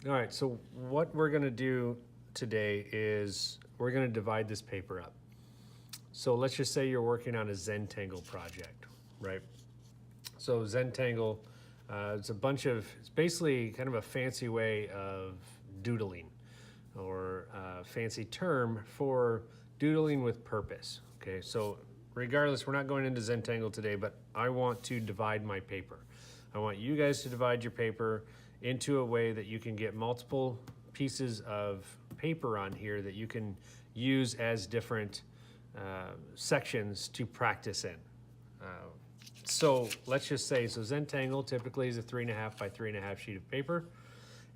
All right, so what we're gonna do today is we're gonna divide this paper up. So let's just say you're working on a Zentangle project, right? So Zentangle, it's basically kind of a fancy way of doodling, or a fancy term for doodling with purpose. Okay, so regardless, we're not going into Zentangle today, but I want to divide my paper. I want you guys to divide your paper into a way that you can get multiple pieces of paper on here that you can use as different sections to practice in. So let's just say, so Zentangle typically is a 3.5 by 3.5 sheet of paper.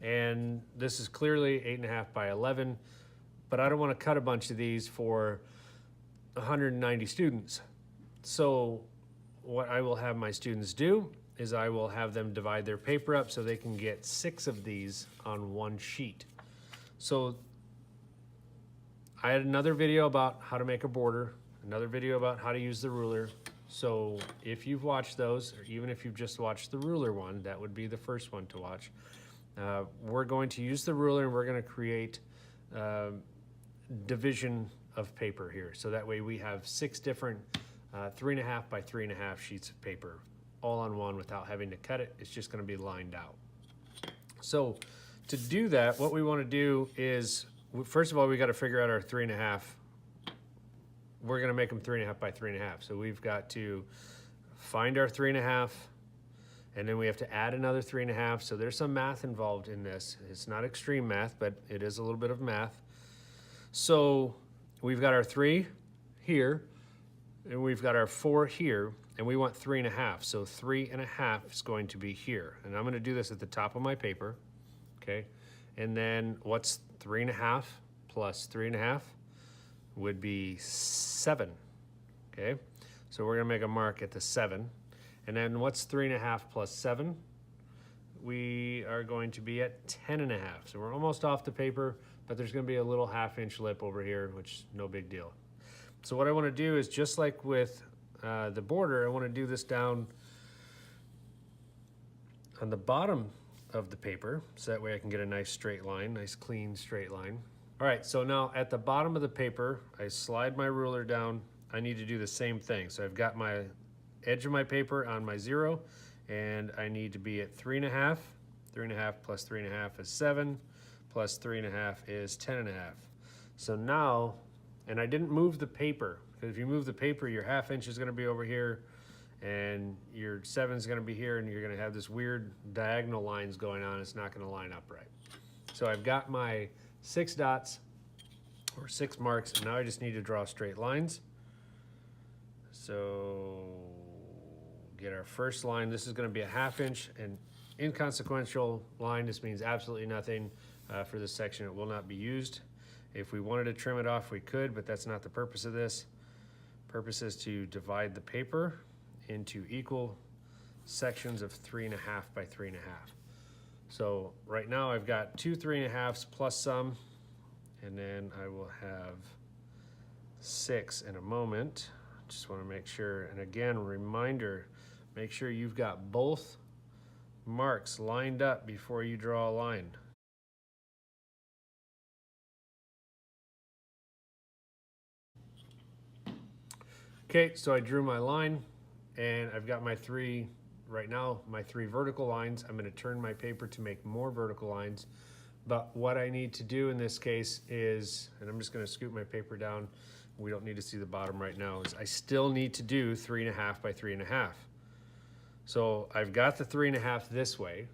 And this is clearly 8.5 by 11, but I don't want to cut a bunch of these for 190 students. So what I will have my students do is I will have them divide their paper up so they can get 6 of these on one sheet. So I had another video about how to make a border, another video about how to use the ruler. So if you've watched those, or even if you've just watched the ruler one, that would be the first one to watch. We're going to use the ruler and we're going to create division of paper here. So that way we have 6 different 3.5 by 3.5 sheets of paper all on one without having to cut it. It's just going to be lined out. So to do that, what we want to do is, first of all, we got to figure out our 3.5. We're going to make them 3.5 by 3.5. So we've got to find our 3.5. And then we have to add another 3.5. So there's some math involved in this. It's not extreme math, but it is a little bit of math. So we've got our 3 here, and we've got our 4 here, and we want 3.5. So 3.5 is going to be here. And I'm going to do this at the top of my paper, okay? And then what's 3.5 plus 3.5 would be 7, okay? So we're going to make a mark at the 7. And then what's 3.5 plus 7? We are going to be at 10.5. So we're almost off the paper, but there's going to be a little 1/2 lip over here, which no big deal. So what I want to do is, just like with the border, I want to do this down on the bottom of the paper, so that way I can get a nice straight line, nice clean straight line. All right, so now at the bottom of the paper, I slide my ruler down. I need to do the same thing. So I've got my edge of my paper on my 0, and I need to be at 3.5. 3.5 plus 3.5 is 7, plus 3.5 is 10.5. So now, and I didn't move the paper, because if you move the paper, your 1/2 inch is going to be over here, and your 7 is going to be here, and you're going to have this weird diagonal lines going on. It's not going to line up right. So I've got my 6 dots, or 6 marks, and now I just need to draw straight lines. So get our first line. This is going to be a 1/2 inch, an inconsequential line. This means absolutely nothing for this section. It will not be used. If we wanted to trim it off, we could, but that's not the purpose of this. Purpose is to divide the paper into equal sections of 3.5 by 3.5. So right now I've got 2 3.5s plus some, and then I will have 6 in a moment. Just want to make sure, and again, reminder, make sure you've got both marks lined up before you draw a line. Okay, so I drew my line, and I've got my 3, right now, my 3 vertical lines. I'm going to turn my paper to make more vertical lines. But what I need to do in this case is, and I'm just going to scoop my paper down, we don't need to see the bottom right now, is I still need to do 3.5 by 3.5. So I've got the 3.5 this way.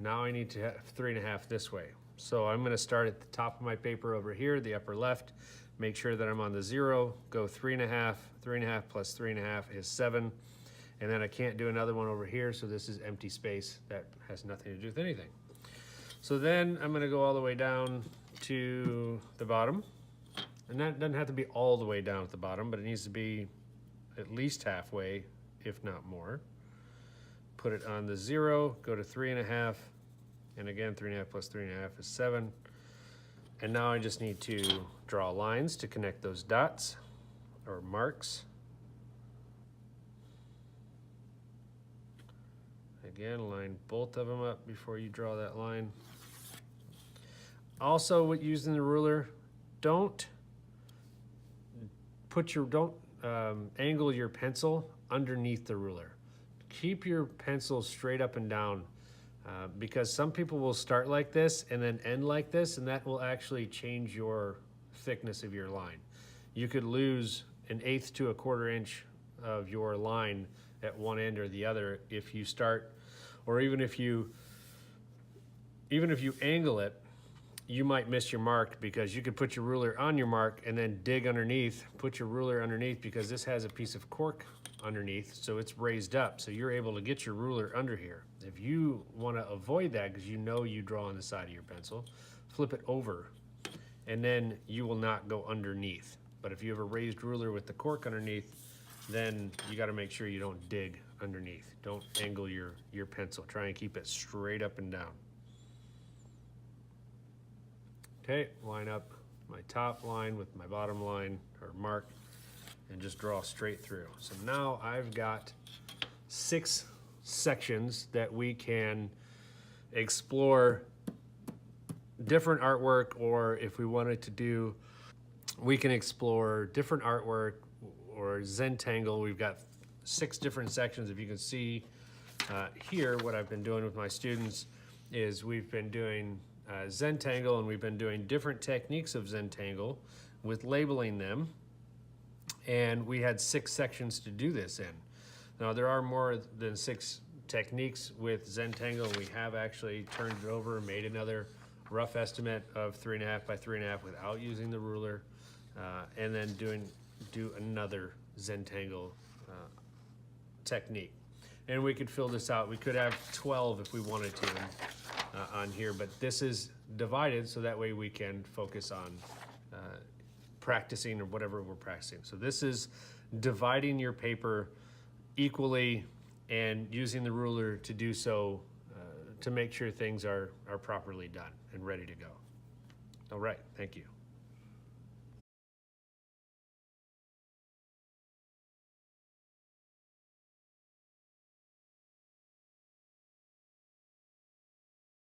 Now I need to have 3.5 this way. So I'm going to start at the top of my paper over here, the upper left, make sure that I'm on the 0, go 3.5, 3.5 plus 3.5 is 7, and then I can't do another one over here, so this is empty space that has nothing to do with anything. So then I'm going to go all the way down to the bottom, and that doesn't have to be all the way down at the bottom, but it needs to be at least halfway, if not more. Put it on the 0, go to 3.5, and again 3.5 plus 3.5 is 7. And now I just need to draw lines to connect those dots or marks. Again, line both of them up before you draw that line. Also with using the ruler, don't angle your pencil underneath the ruler. Keep your pencil straight up and down, because some people will start like this and then end like this, and that will actually change your thickness of your line. You could lose 1/8 to 1/4 inch of your line at one end or the other if you start, or even if you angle it, you might miss your mark, because you could put your ruler on your mark and then dig underneath, put your ruler underneath, because this has a piece of cork underneath, so it's raised up, so you're able to get your ruler under here. If you want to avoid that, because you know you draw on the side of your pencil, flip it over, and then you will not go underneath. But if you have a raised ruler with the cork underneath, then you got to make sure you don't dig underneath. Don't angle your pencil. Try and keep it straight up and down. Okay, line up my top line with my bottom line, or mark, and just draw straight through. So now I've got 6 sections that we can explore different artwork, or if we wanted to do, we can explore different artwork or Zentangle. We've got 6 different sections. If you can see here, what I've been doing with my students is we've been doing Zentangle, and we've been doing different techniques of Zentangle with labeling them. And we had 6 sections to do this in. Now there are more than 6 techniques with Zentangle, and we have actually turned it over and made another rough estimate of 3.5 by 3.5 without using the ruler, and then do another Zentangle technique. And we could fill this out. We could have 12 if we wanted to on here, but this is divided so that way we can focus on practicing or whatever we're practicing. So this is dividing your paper equally and using the ruler to do so, to make sure things are properly done and ready to go. All right, thank you.